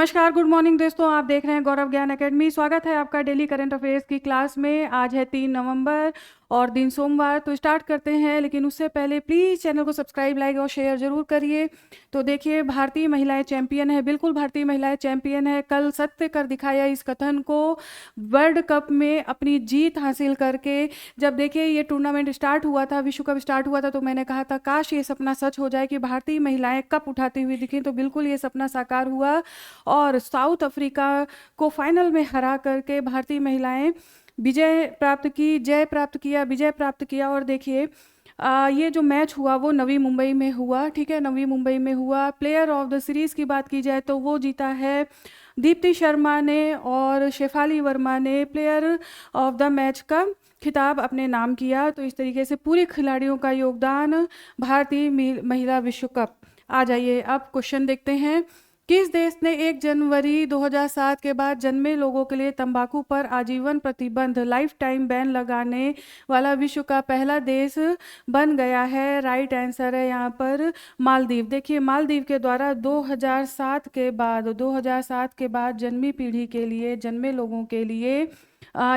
नमस्कार, good morning दोस्तों। आप देख रहे हैं गौरव ज्ञान एकेडमी। स्वागत है आपका डेली करंट अफेयर्स की क्लास में। आज है 3 नवंबर और दिन सोमवार। तो स्टार्ट करते हैं, लेकिन उससे पहले प्लीज़ चैनल को सब्सक्राइब, लाइक और शेयर जरूर करिए। तो देखिए, भारतीय महिलाएं चैंपियन है। बिल्कुल भारतीय महिलाएं चैंपियन है। कल सत्य कर दिखाया इस कथन को। वर्ल्ड कप में अपनी जीत हासिल करके, जब देखिए ये टूर्नामेंट स्टार्ट हुआ था, विश्व कप स्टार्ट हुआ था, तो मैंने कहा था काश ये सपना सच हो जाए कि भारतीय महिलाएं कप उठाती हुई दिखें। तो बिल्कुल ये सपना साकार हुआ और साउथ अफ्रीका को फाइनल में हरा करके भारतीय महिलाएं जय प्राप्त किया, विजय प्राप्त किया। और देखिए ये जो मैच हुआ वो नवी मुंबई में हुआ, ठीक है, नवी मुंबई में हुआ। प्लेयर ऑफ द सीरीज़ की बात की जाए तो वो जीता है दीप्ति शर्मा ने, और शेफाली वर्मा ने प्लेयर ऑफ द मैच का खिताब अपने नाम किया। तो इस तरीके से पूरे खिलाड़ियों का योगदान भारतीय महिला विश्व कप। आ जाइए अब क्वेश्चन देखते हैं। किस देश ने 1 जनवरी 2007 के बाद जन्मे लोगों के लिए तंबाकू पर आजीवन प्रतिबंध लाइफ टाइम बैन लगाने वाला विश्व का पहला देश बन गया है? राइट आंसर है यहाँ पर मालदीव। देखिए, मालदीव के द्वारा 2007 के बाद जन्मी पीढ़ी के लिए, जन्मे लोगों के लिए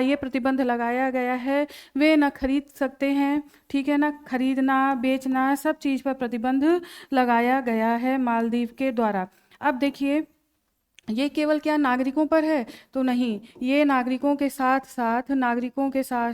ये प्रतिबंध लगाया गया है। वे ना खरीद सकते हैं, ठीक है ना, खरीदना बेचना सब चीज़ पर प्रतिबंध लगाया गया है मालदीव के द्वारा। अब देखिए, ये केवल क्या नागरिकों पर है? तो नहीं, ये नागरिकों के साथ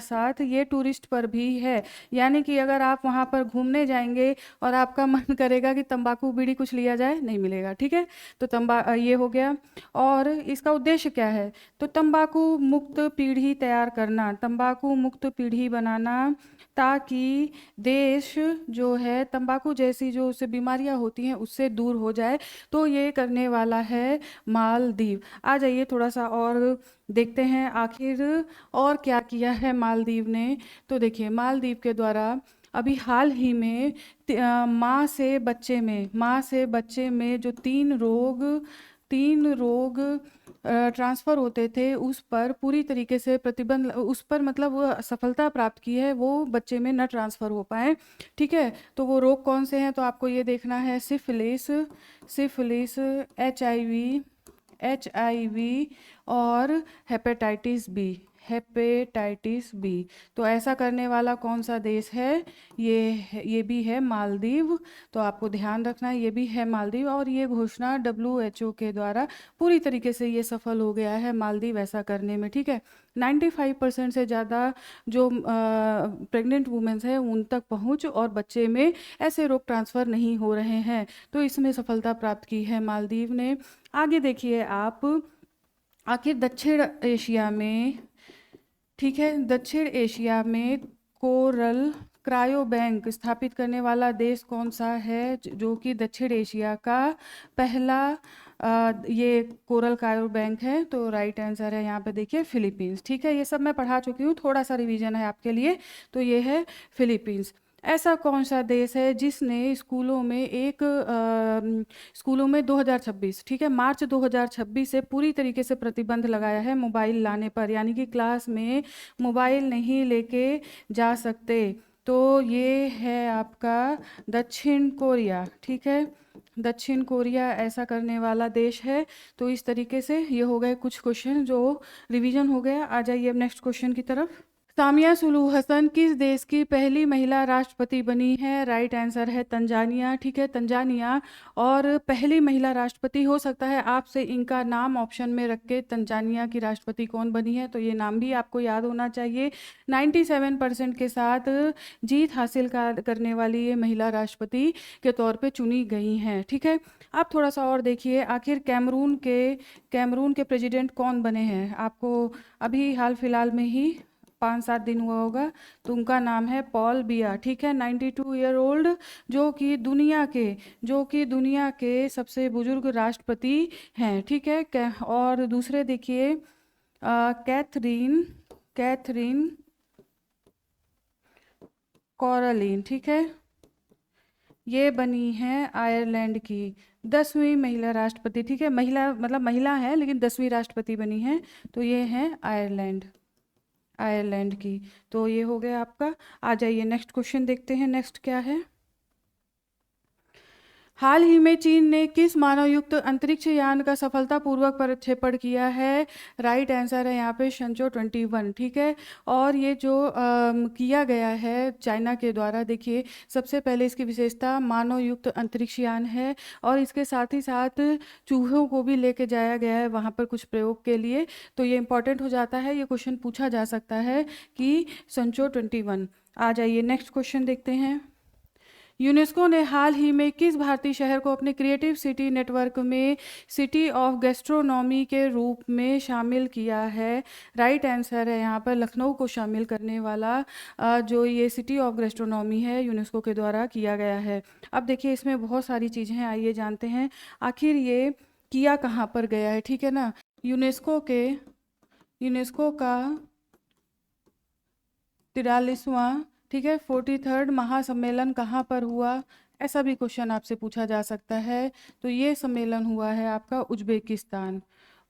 साथ ये टूरिस्ट पर भी है। यानी कि अगर आप वहाँ पर घूमने जाएंगे और आपका मन करेगा कि तंबाकू बीड़ी कुछ लिया जाए, नहीं मिलेगा, ठीक है। तो ये हो गया। और इसका उद्देश्य क्या है? तो तंबाकू मुक्त पीढ़ी तैयार करना, तंबाकू मुक्त पीढ़ी बनाना, ताकि देश जो है तंबाकू जैसी जो उससे बीमारियां होती हैं उससे दूर हो जाए। तो ये करने वाला है मालदीव। आ जाइए थोड़ा सा और देखते हैं आखिर और क्या किया है मालदीव ने। तो देखिए, मालदीव के द्वारा अभी हाल ही में माँ से बच्चे में जो तीन रोग ट्रांसफ़र होते थे, उस पर पूरी तरीके से प्रतिबंध, उस पर मतलब वो सफलता प्राप्त की है, वो बच्चे में न ट्रांसफ़र हो पाए, ठीक है। तो वो रोग कौन से हैं? तो आपको ये देखना है, सिफिलिस, एच आई वी और हेपेटाइटिस बी। तो ऐसा करने वाला कौन सा देश है? ये भी है मालदीव। तो आपको ध्यान रखना है, ये भी है मालदीव। और ये घोषणा WHO के द्वारा पूरी तरीके से ये सफल हो गया है मालदीव ऐसा करने में, ठीक है। 95% से ज़्यादा जो प्रेग्नेंट वुमेन्स हैं उन तक पहुँच और बच्चे में ऐसे रोग ट्रांसफ़र नहीं हो रहे हैं। तो इसमें सफलता प्राप्त की है मालदीव ने। आगे देखिए आप, आखिर दक्षिण एशिया में, ठीक है, दक्षिण एशिया में कोरल क्रायो बैंक स्थापित करने वाला देश कौन सा है? जो कि दक्षिण एशिया का पहला ये कोरल क्रायो बैंक है। तो राइट आंसर है यहाँ पे देखिए फिलीपींस, ठीक है। ये सब मैं पढ़ा चुकी हूँ, थोड़ा सा रिवीजन है आपके लिए। तो ये है फिलीपींस। ऐसा कौन सा देश है जिसने स्कूलों में 2026, ठीक है, मार्च 2026 से पूरी तरीके से प्रतिबंध लगाया है मोबाइल लाने पर? यानी कि क्लास में मोबाइल नहीं लेके जा सकते। तो ये है आपका दक्षिण कोरिया, ठीक है। दक्षिण कोरिया ऐसा करने वाला देश है। तो इस तरीके से ये हो गए कुछ क्वेश्चन जो रिवीजन हो गया। आ जाइए अब नेक्स्ट क्वेश्चन की तरफ। सामिया सुलूहु हसन किस देश की पहली महिला राष्ट्रपति बनी है? राइट आंसर है तंजानिया, ठीक है, तंजानिया। और पहली महिला राष्ट्रपति, हो सकता है आपसे इनका नाम ऑप्शन में रख के तंजानिया की राष्ट्रपति कौन बनी है, तो ये नाम भी आपको याद होना चाहिए। 97% के साथ जीत हासिल करने वाली ये महिला राष्ट्रपति के तौर पे चुनी गई हैं, ठीक है। आप थोड़ा सा और देखिए, आखिर कैमरून के प्रेसिडेंट कौन बने हैं? आपको अभी हाल फिलहाल में ही 5-7 दिन हुआ होगा। तो उनका नाम है पॉल बिया, ठीक है, 92 ईयर ओल्ड, जो कि दुनिया के सबसे बुजुर्ग राष्ट्रपति हैं, ठीक है। और दूसरे देखिए, कैथरीन कॉरलिन, ठीक है, ये बनी है आयरलैंड की 10वीं महिला राष्ट्रपति, ठीक है। महिला मतलब महिला है लेकिन 10वीं राष्ट्रपति बनी है। तो ये है आयरलैंड की। तो ये हो गया आपका। आ जाइए नेक्स्ट क्वेश्चन देखते हैं, नेक्स्ट क्या है। हाल ही में चीन ने किस मानवयुक्त अंतरिक्ष यान का सफलतापूर्वक प्रक्षेपण किया है? राइट आंसर है यहाँ पे शंचो 21, ठीक है। और ये जो किया गया है चाइना के द्वारा, देखिए सबसे पहले इसकी विशेषता मानवयुक्त अंतरिक्ष यान है, और इसके साथ ही साथ चूहों को भी लेके जाया गया है वहाँ पर कुछ प्रयोग के लिए। तो ये इंपॉर्टेंट हो जाता है, ये क्वेश्चन पूछा जा सकता है कि शंचो 21। आ जाइए नेक्स्ट क्वेश्चन देखते हैं। यूनेस्को ने हाल ही में किस भारतीय शहर को अपने क्रिएटिव सिटी नेटवर्क में सिटी ऑफ गैस्ट्रोनॉमी के रूप में शामिल किया है? राइट आंसर है यहाँ पर लखनऊ को शामिल करने वाला जो ये सिटी ऑफ गैस्ट्रोनॉमी है यूनेस्को के द्वारा किया गया है। अब देखिए इसमें बहुत सारी चीज़ें हैं, आइए जानते हैं आखिर ये किया कहाँ पर गया है, ठीक है ना। यूनेस्को का 43वां, ठीक है, 43rd महासम्मेलन कहाँ पर हुआ? ऐसा भी क्वेश्चन आपसे पूछा जा सकता है। तो ये सम्मेलन हुआ है आपका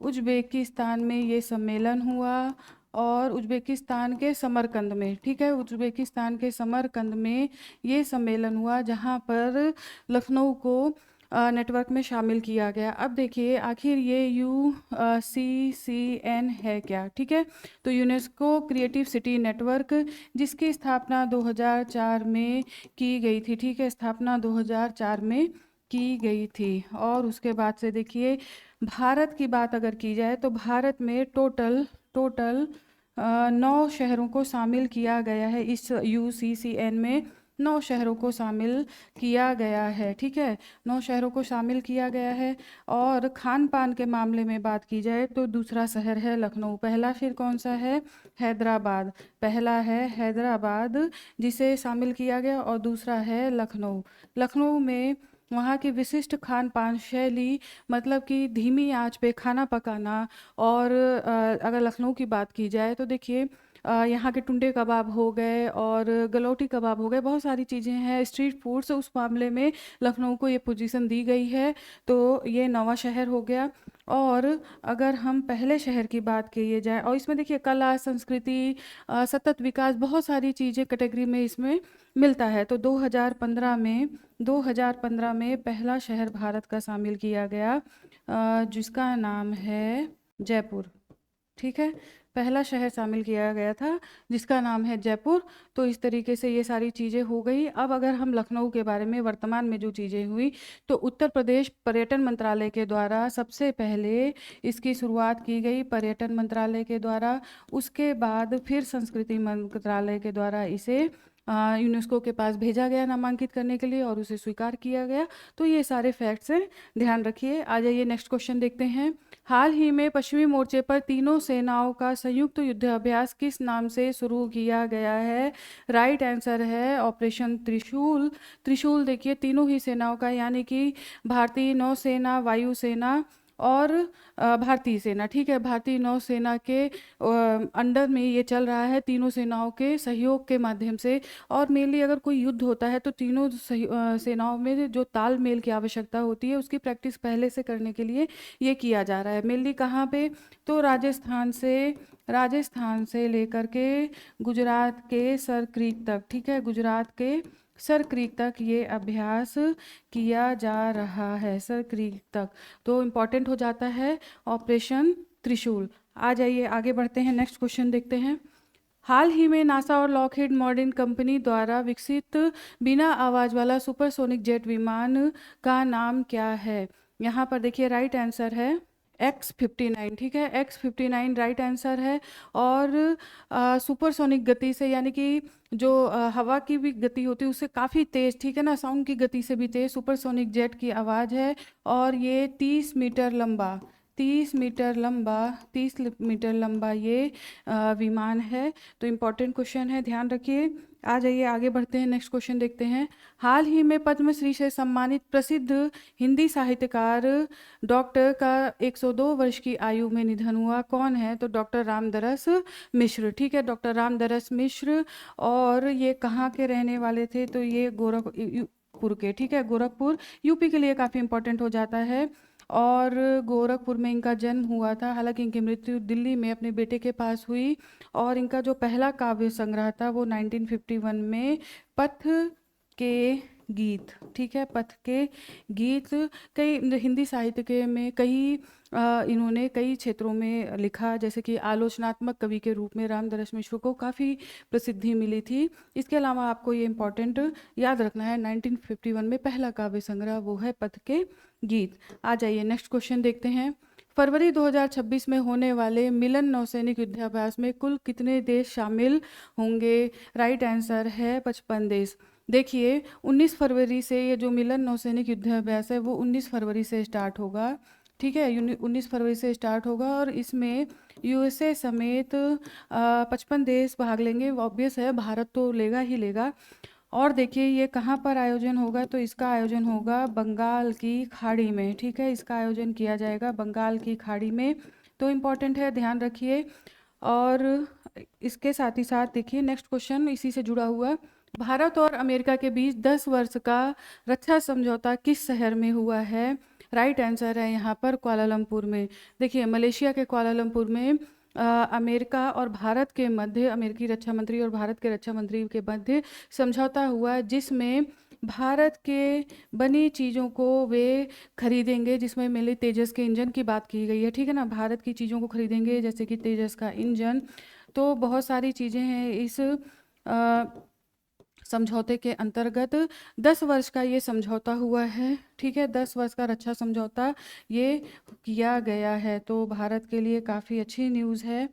उज्बेकिस्तान में ये सम्मेलन हुआ, और उज्बेकिस्तान के समरकंद में, ठीक है, उज्बेकिस्तान के समरकंद में ये सम्मेलन हुआ जहाँ पर लखनऊ को नेटवर्क में शामिल किया गया। अब देखिए आखिर ये UCCN है क्या, ठीक है। तो यूनेस्को क्रिएटिव सिटी नेटवर्क जिसकी स्थापना 2004 में की गई थी, ठीक है, स्थापना 2004 में की गई थी। और उसके बाद से देखिए भारत की बात अगर की जाए तो भारत में टोटल 9 शहरों को शामिल किया गया है। इस UCCN में 9 शहरों को शामिल किया गया है, ठीक है, 9 शहरों को शामिल किया गया है। और खान पान के मामले में बात की जाए तो दूसरा शहर है लखनऊ, पहला फिर कौन सा है? हैदराबाद, पहला है हैदराबाद जिसे शामिल किया गया, और दूसरा है लखनऊ में वहाँ की विशिष्ट खान पान शैली, मतलब कि धीमी आंच पे खाना पकाना। और अगर लखनऊ की बात की जाए तो देखिए यहाँ के टुंडे कबाब हो गए और गलौटी कबाब हो गए, बहुत सारी चीज़ें हैं स्ट्रीट फूड्स, उस मामले में लखनऊ को ये पोजीशन दी गई है। तो ये 9वां शहर हो गया। और अगर हम पहले शहर की बात किए जाए, और इसमें देखिए कला, संस्कृति, सतत विकास, बहुत सारी चीज़ें कैटेगरी में इसमें मिलता है। तो 2015 में पहला शहर भारत का शामिल किया गया जिसका नाम है जयपुर, ठीक है, पहला शहर शामिल किया गया था जिसका नाम है जयपुर। तो इस तरीके से ये सारी चीज़ें हो गई। अब अगर हम लखनऊ के बारे में वर्तमान में जो चीज़ें हुई, तो उत्तर प्रदेश पर्यटन मंत्रालय के द्वारा सबसे पहले इसकी शुरुआत की गई, पर्यटन मंत्रालय के द्वारा। उसके बाद फिर संस्कृति मंत्रालय के द्वारा इसे यूनेस्को के पास भेजा गया नामांकित करने के लिए, और उसे स्वीकार किया गया। तो ये सारे फैक्ट्स हैं, ध्यान रखिए। आ जाइए नेक्स्ट क्वेश्चन देखते हैं। हाल ही में पश्चिमी मोर्चे पर तीनों सेनाओं का संयुक्त युद्ध अभ्यास किस नाम से शुरू किया गया है? राइट आंसर है ऑपरेशन त्रिशूल देखिए तीनों ही सेनाओं का, यानी कि भारतीय नौसेना, वायुसेना और भारतीय सेना, ठीक है, भारतीय नौसेना के अंडर में ये चल रहा है, तीनों सेनाओं के सहयोग के माध्यम से। और मेनली अगर कोई युद्ध होता है तो तीनों सेनाओं में जो तालमेल की आवश्यकता होती है उसकी प्रैक्टिस पहले से करने के लिए ये किया जा रहा है। मेनली कहाँ पे? तो राजस्थान से लेकर के गुजरात के सर क्रीक तक, ठीक है, गुजरात के सर क्रीक तक ये अभ्यास किया जा रहा है, सर क्रीक तक। तो इम्पॉर्टेंट हो जाता है ऑपरेशन त्रिशूल। आ जाइए आगे बढ़ते हैं, नेक्स्ट क्वेश्चन देखते हैं। हाल ही में नासा और लॉकहीड मार्टिन कंपनी द्वारा विकसित बिना आवाज़ वाला सुपरसोनिक जेट विमान का नाम क्या है? यहाँ पर देखिए राइट आंसर है X-59, ठीक है, X-59 राइट आंसर है। और सुपरसोनिक गति से, यानी कि जो हवा की भी गति होती है उससे काफ़ी तेज़, ठीक है ना, साउंड की गति से भी तेज़ सुपरसोनिक जेट की आवाज़ है। और ये 30 मीटर लंबा ये विमान है। तो इम्पॉर्टेंट क्वेश्चन है, ध्यान रखिए। आ जाइए आगे बढ़ते हैं, नेक्स्ट क्वेश्चन देखते हैं। हाल ही में पद्मश्री से सम्मानित प्रसिद्ध हिंदी साहित्यकार डॉक्टर का 102 वर्ष की आयु में निधन हुआ, कौन है? तो डॉक्टर रामदरस मिश्र, ठीक है, डॉक्टर रामदरस मिश्र। और ये कहाँ के रहने वाले थे? तो ये गोरखपुर के, ठीक है, गोरखपुर यूपी के लिए काफ़ी इंपॉर्टेंट हो जाता है। और गोरखपुर में इनका जन्म हुआ था, हालांकि इनकी मृत्यु दिल्ली में अपने बेटे के पास हुई। और इनका जो पहला काव्य संग्रह था वो 1951 में पथ के गीत, ठीक है, पथ के गीत। कई हिंदी साहित्य के में कई इन्होंने कई क्षेत्रों में लिखा, जैसे कि आलोचनात्मक कवि के रूप में रामदरस मिश्र को काफ़ी प्रसिद्धि मिली थी। इसके अलावा आपको ये इम्पोर्टेंट याद रखना है, 1951 में पहला काव्य संग्रह वो है पथ के गीत। आ जाइए नेक्स्ट क्वेश्चन देखते हैं। फरवरी 2026 में होने वाले मिलन नौसैनिक युद्धाभ्यास में कुल कितने देश शामिल होंगे? राइट आंसर है 55 देश। देखिए 19 फरवरी से ये जो मिलन नौसैनिक युद्धाभ्यास है वो 19 फरवरी से स्टार्ट होगा, ठीक है, 19 फरवरी से स्टार्ट होगा और इसमें यूएसए समेत 55 देश भाग लेंगे। ऑब्वियस है भारत तो लेगा ही लेगा। और देखिए ये कहाँ पर आयोजन होगा, तो इसका आयोजन होगा बंगाल की खाड़ी में, ठीक है, इसका आयोजन किया जाएगा बंगाल की खाड़ी में। तो इम्पॉर्टेंट है, ध्यान रखिए। और इसके साथ ही साथ देखिए नेक्स्ट क्वेश्चन इसी से जुड़ा हुआ, भारत और अमेरिका के बीच 10 वर्ष का रक्षा समझौता किस शहर में हुआ है? राइट आंसर है यहाँ पर कुआलालंपुर में। देखिए मलेशिया के कुआलालंपुर में अमेरिका और भारत के मध्य, अमेरिकी रक्षा मंत्री और भारत के रक्षा मंत्री के मध्य समझौता हुआ, जिसमें भारत के बनी चीज़ों को वे खरीदेंगे, जिसमें मेनली तेजस के इंजन की बात की गई है, ठीक है ना, भारत की चीज़ों को खरीदेंगे जैसे कि तेजस का इंजन। तो बहुत सारी चीज़ें हैं इस समझौते के अंतर्गत। 10 वर्ष का ये समझौता हुआ है, ठीक है, 10 वर्ष का रक्षा समझौता ये किया गया है। तो भारत के लिए काफ़ी अच्छी न्यूज़ है,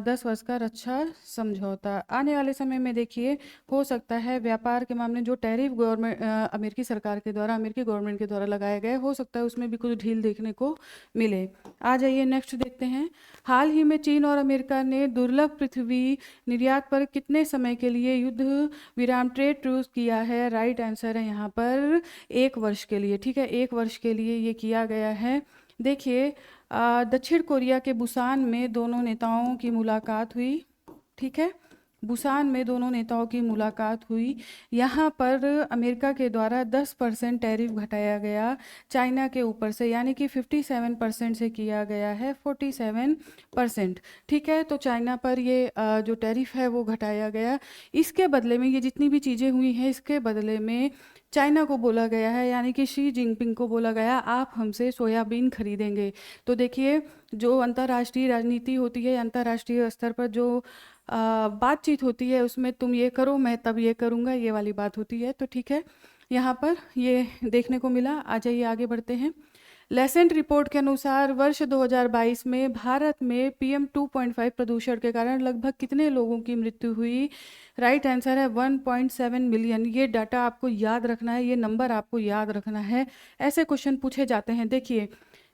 10 वर्ष का रक्षा समझौता। आने वाले समय में देखिए हो सकता है व्यापार के मामले जो टैरिफ गवर्नमेंट अमेरिकी सरकार के द्वारा, अमेरिकी गवर्नमेंट के द्वारा लगाए गए, हो सकता है उसमें भी कुछ ढील देखने को मिले। आ जाइए नेक्स्ट देखते हैं। हाल ही में चीन और अमेरिका ने दुर्लभ पृथ्वी निर्यात पर कितने समय के लिए युद्ध विराम ट्रेड ट्रूस किया है? राइट आंसर है यहाँ पर 1 वर्ष के लिए, ठीक है, 1 वर्ष के लिए ये किया गया है। देखिए दक्षिण कोरिया के बुसान में दोनों नेताओं की मुलाकात हुई, ठीक है, बुसान में दोनों नेताओं की मुलाकात हुई। यहाँ पर अमेरिका के द्वारा 10% टैरिफ घटाया गया चाइना के ऊपर से, यानी कि 57% से किया गया है 47%, ठीक है। तो चाइना पर ये जो टैरिफ है वो घटाया गया। इसके बदले में ये जितनी भी चीज़ें हुई हैं, इसके बदले में चाइना को बोला गया है, यानी कि शी जिनपिंग को बोला गया आप हमसे सोयाबीन खरीदेंगे। तो देखिए जो अंतर्राष्ट्रीय राजनीति होती है, अंतर्राष्ट्रीय स्तर पर जो बातचीत होती है, उसमें तुम ये करो मैं तब ये करूँगा, ये वाली बात होती है। तो ठीक है, यहाँ पर ये देखने को मिला। आ जाइए आगे बढ़ते हैं। लेसेंट रिपोर्ट के अनुसार वर्ष 2022 में भारत में PM 2.5 प्रदूषण के कारण लगभग कितने लोगों की मृत्यु हुई? राइट आंसर है 1.7 मिलियन। ये डाटा आपको याद रखना है, ये नंबर आपको याद रखना है, ऐसे क्वेश्चन पूछे जाते हैं। देखिए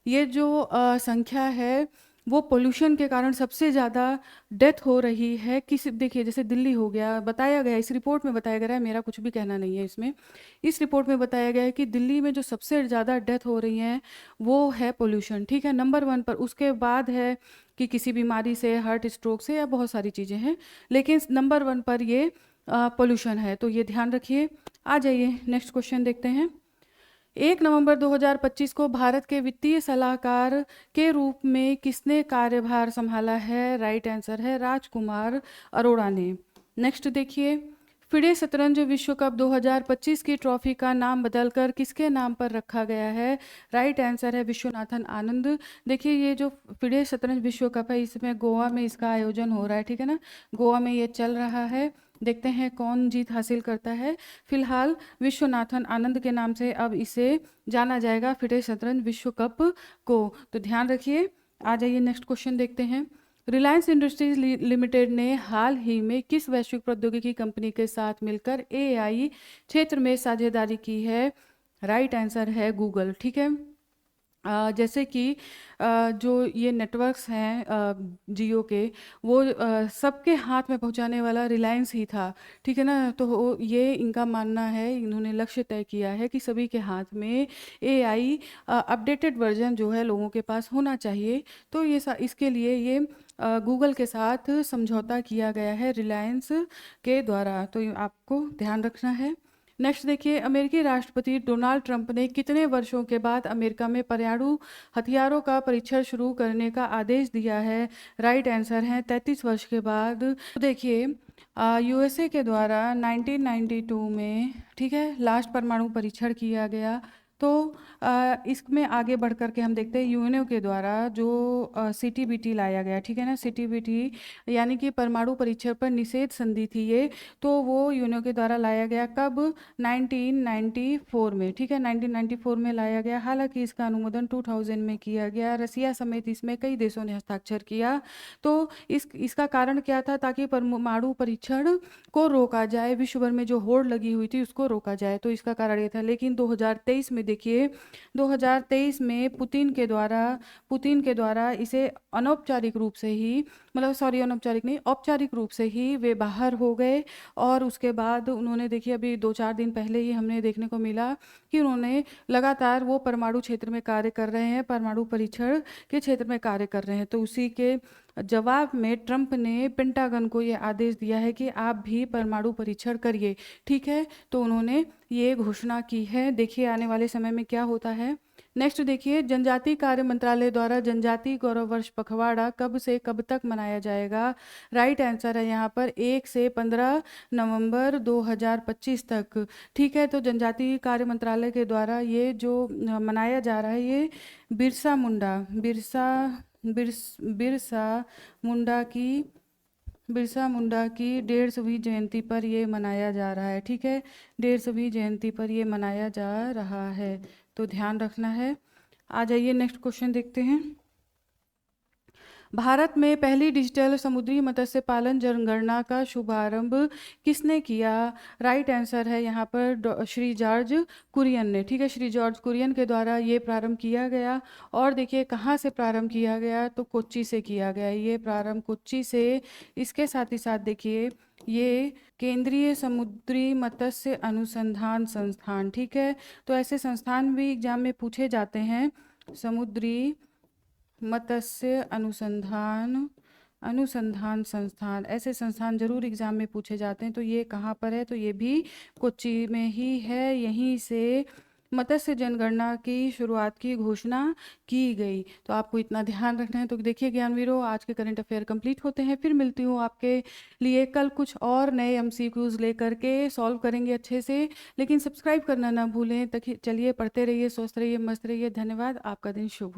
ये जो संख्या है वो पोल्यूशन के कारण सबसे ज़्यादा डेथ हो रही है। किसी देखिए जैसे दिल्ली हो गया, बताया गया इस रिपोर्ट में बताया गया है, मेरा कुछ भी कहना नहीं है इसमें, इस रिपोर्ट में बताया गया है कि दिल्ली में जो सबसे ज़्यादा डेथ हो रही हैं वो है पोल्यूशन, ठीक है, नंबर 1 पर। उसके बाद है कि किसी बीमारी से, हार्ट स्ट्रोक से, या बहुत सारी चीज़ें हैं, लेकिन नंबर 1 पर ये पोल्यूशन है। तो ये ध्यान रखिए। आ जाइए नेक्स्ट क्वेश्चन देखते हैं। 1 नवंबर 2025 को भारत के वित्तीय सलाहकार के रूप में किसने कार्यभार संभाला है? राइट आंसर है राजकुमार अरोड़ा ने। नेक्स्ट देखिए, फिडे शतरंज विश्व कप 2025 की ट्रॉफी का नाम बदलकर किसके नाम पर रखा गया है? राइट आंसर है विश्वनाथन आनंद। देखिए ये जो फिडे शतरंज विश्व कप है, इसमें गोवा में इसका आयोजन हो रहा है, ठीक है ना, गोवा में ये चल रहा है। देखते हैं कौन जीत हासिल करता है। फिलहाल विश्वनाथन आनंद के नाम से अब इसे जाना जाएगा, फिडे शतरंज विश्व कप को। तो ध्यान रखिए। आ जाइए नेक्स्ट क्वेश्चन देखते हैं। रिलायंस इंडस्ट्रीज लिमिटेड ने हाल ही में किस वैश्विक प्रौद्योगिकी कंपनी के साथ मिलकर AI क्षेत्र में साझेदारी की है? राइट आंसर है गूगल, ठीक है। जैसे कि जो ये नेटवर्क्स हैं जियो के, वो सबके हाथ में पहुंचाने वाला रिलायंस ही था, ठीक है ना। तो ये इनका मानना है, इन्होंने लक्ष्य तय किया है कि सभी के हाथ में AI अपडेटेड वर्जन जो है लोगों के पास होना चाहिए। तो ये इसके लिए ये गूगल के साथ समझौता किया गया है रिलायंस के द्वारा। तो आपको ध्यान रखना है। नेक्स्ट देखिए, अमेरिकी राष्ट्रपति डोनाल्ड ट्रंप ने कितने वर्षों के बाद अमेरिका में परमाणु हथियारों का परीक्षण शुरू करने का आदेश दिया है? राइट आंसर है 33 वर्ष के बाद। तो देखिए यूएसए के द्वारा 1992 में, ठीक है, लास्ट परमाणु परीक्षण किया गया। तो इसमें आगे बढ़ कर के हम देखते हैं यूएनओ के द्वारा जो सीटीबीटी लाया गया, ठीक है ना, सीटीबीटी यानी कि परमाणु परीक्षण पर निषेध संधि थी ये, तो वो यूएनओ के द्वारा लाया गया कब? 1994 में, ठीक है, 1994 में लाया गया। हालांकि इसका अनुमोदन 2000 में किया गया। रसिया समेत इसमें कई देशों ने हस्ताक्षर किया। तो इसका कारण क्या था? ताकि परमाणु परीक्षण को रोका जाए, विश्व भर में जो होड़ लगी हुई थी उसको रोका जाए, तो इसका कारण ये था। लेकिन 2023 में देखिए, 2023 में पुतिन के द्वारा इसे अनौपचारिक रूप से ही, मतलब सॉरी अनौपचारिक नहीं, औपचारिक रूप से ही वे बाहर हो गए। और उसके बाद उन्होंने, देखिए अभी 2-4 दिन पहले ही हमने देखने को मिला कि उन्होंने लगातार वो परमाणु क्षेत्र में कार्य कर रहे हैं, परमाणु परीक्षण के क्षेत्र में कार्य कर रहे हैं। तो उसी के जवाब में ट्रंप ने पेंटागन को ये आदेश दिया है कि आप भी परमाणु परीक्षण करिए, ठीक है। तो उन्होंने ये घोषणा की है। देखिए आने वाले समय में क्या होता है। नेक्स्ट देखिए, जनजातीय कार्य मंत्रालय द्वारा जनजातीय गौरव वर्ष पखवाड़ा कब से कब तक मनाया जाएगा? राइट आंसर है यहाँ पर 1 से 15 नवंबर 2025 तक, ठीक है। तो जनजातीय कार्य मंत्रालय के द्वारा ये जो मनाया जा रहा है, ये बिरसा मुंडा बिरसा मुंडा की 150वीं जयंती पर ये मनाया जा रहा है, ठीक है। 150वीं जयंती पर ये मनाया जा रहा है, तो ध्यान रखना है। आ जाइए नेक्स्ट क्वेश्चन देखते हैं। भारत में पहली डिजिटल समुद्री मत्स्य पालन जनगणना का शुभारंभ किसने किया? राइट आंसर है यहाँ पर श्री जॉर्ज कुरियन ने, ठीक है। श्री जॉर्ज कुरियन के द्वारा ये प्रारंभ किया गया। और देखिए कहाँ से प्रारंभ किया गया? तो कोच्चि से किया गया, ये प्रारंभ कोच्चि से। इसके साथ ही साथ देखिए ये केंद्रीय समुद्री मत्स्य अनुसंधान संस्थान, ठीक है। तो ऐसे संस्थान भी एग्जाम में पूछे जाते हैं। समुद्री मत्स्य अनुसंधान संस्थान, ऐसे संस्थान जरूर एग्जाम में पूछे जाते हैं। तो ये कहाँ पर है? तो ये भी कोच्चि में ही है। यहीं से मत्स्य जनगणना की शुरुआत की घोषणा की गई। तो आपको इतना ध्यान रखना है। तो देखिए ज्ञानवीरों, आज के करंट अफेयर कंप्लीट होते हैं। फिर मिलती हूँ आपके लिए कल कुछ और नए एमसीक्यूज लेकर के, सॉल्व करेंगे अच्छे से। लेकिन सब्सक्राइब करना ना भूलें। चलिए पढ़ते रहिए, स्वस्थ रहिए, मस्त रहिए। धन्यवाद। आपका दिन शुभ हो।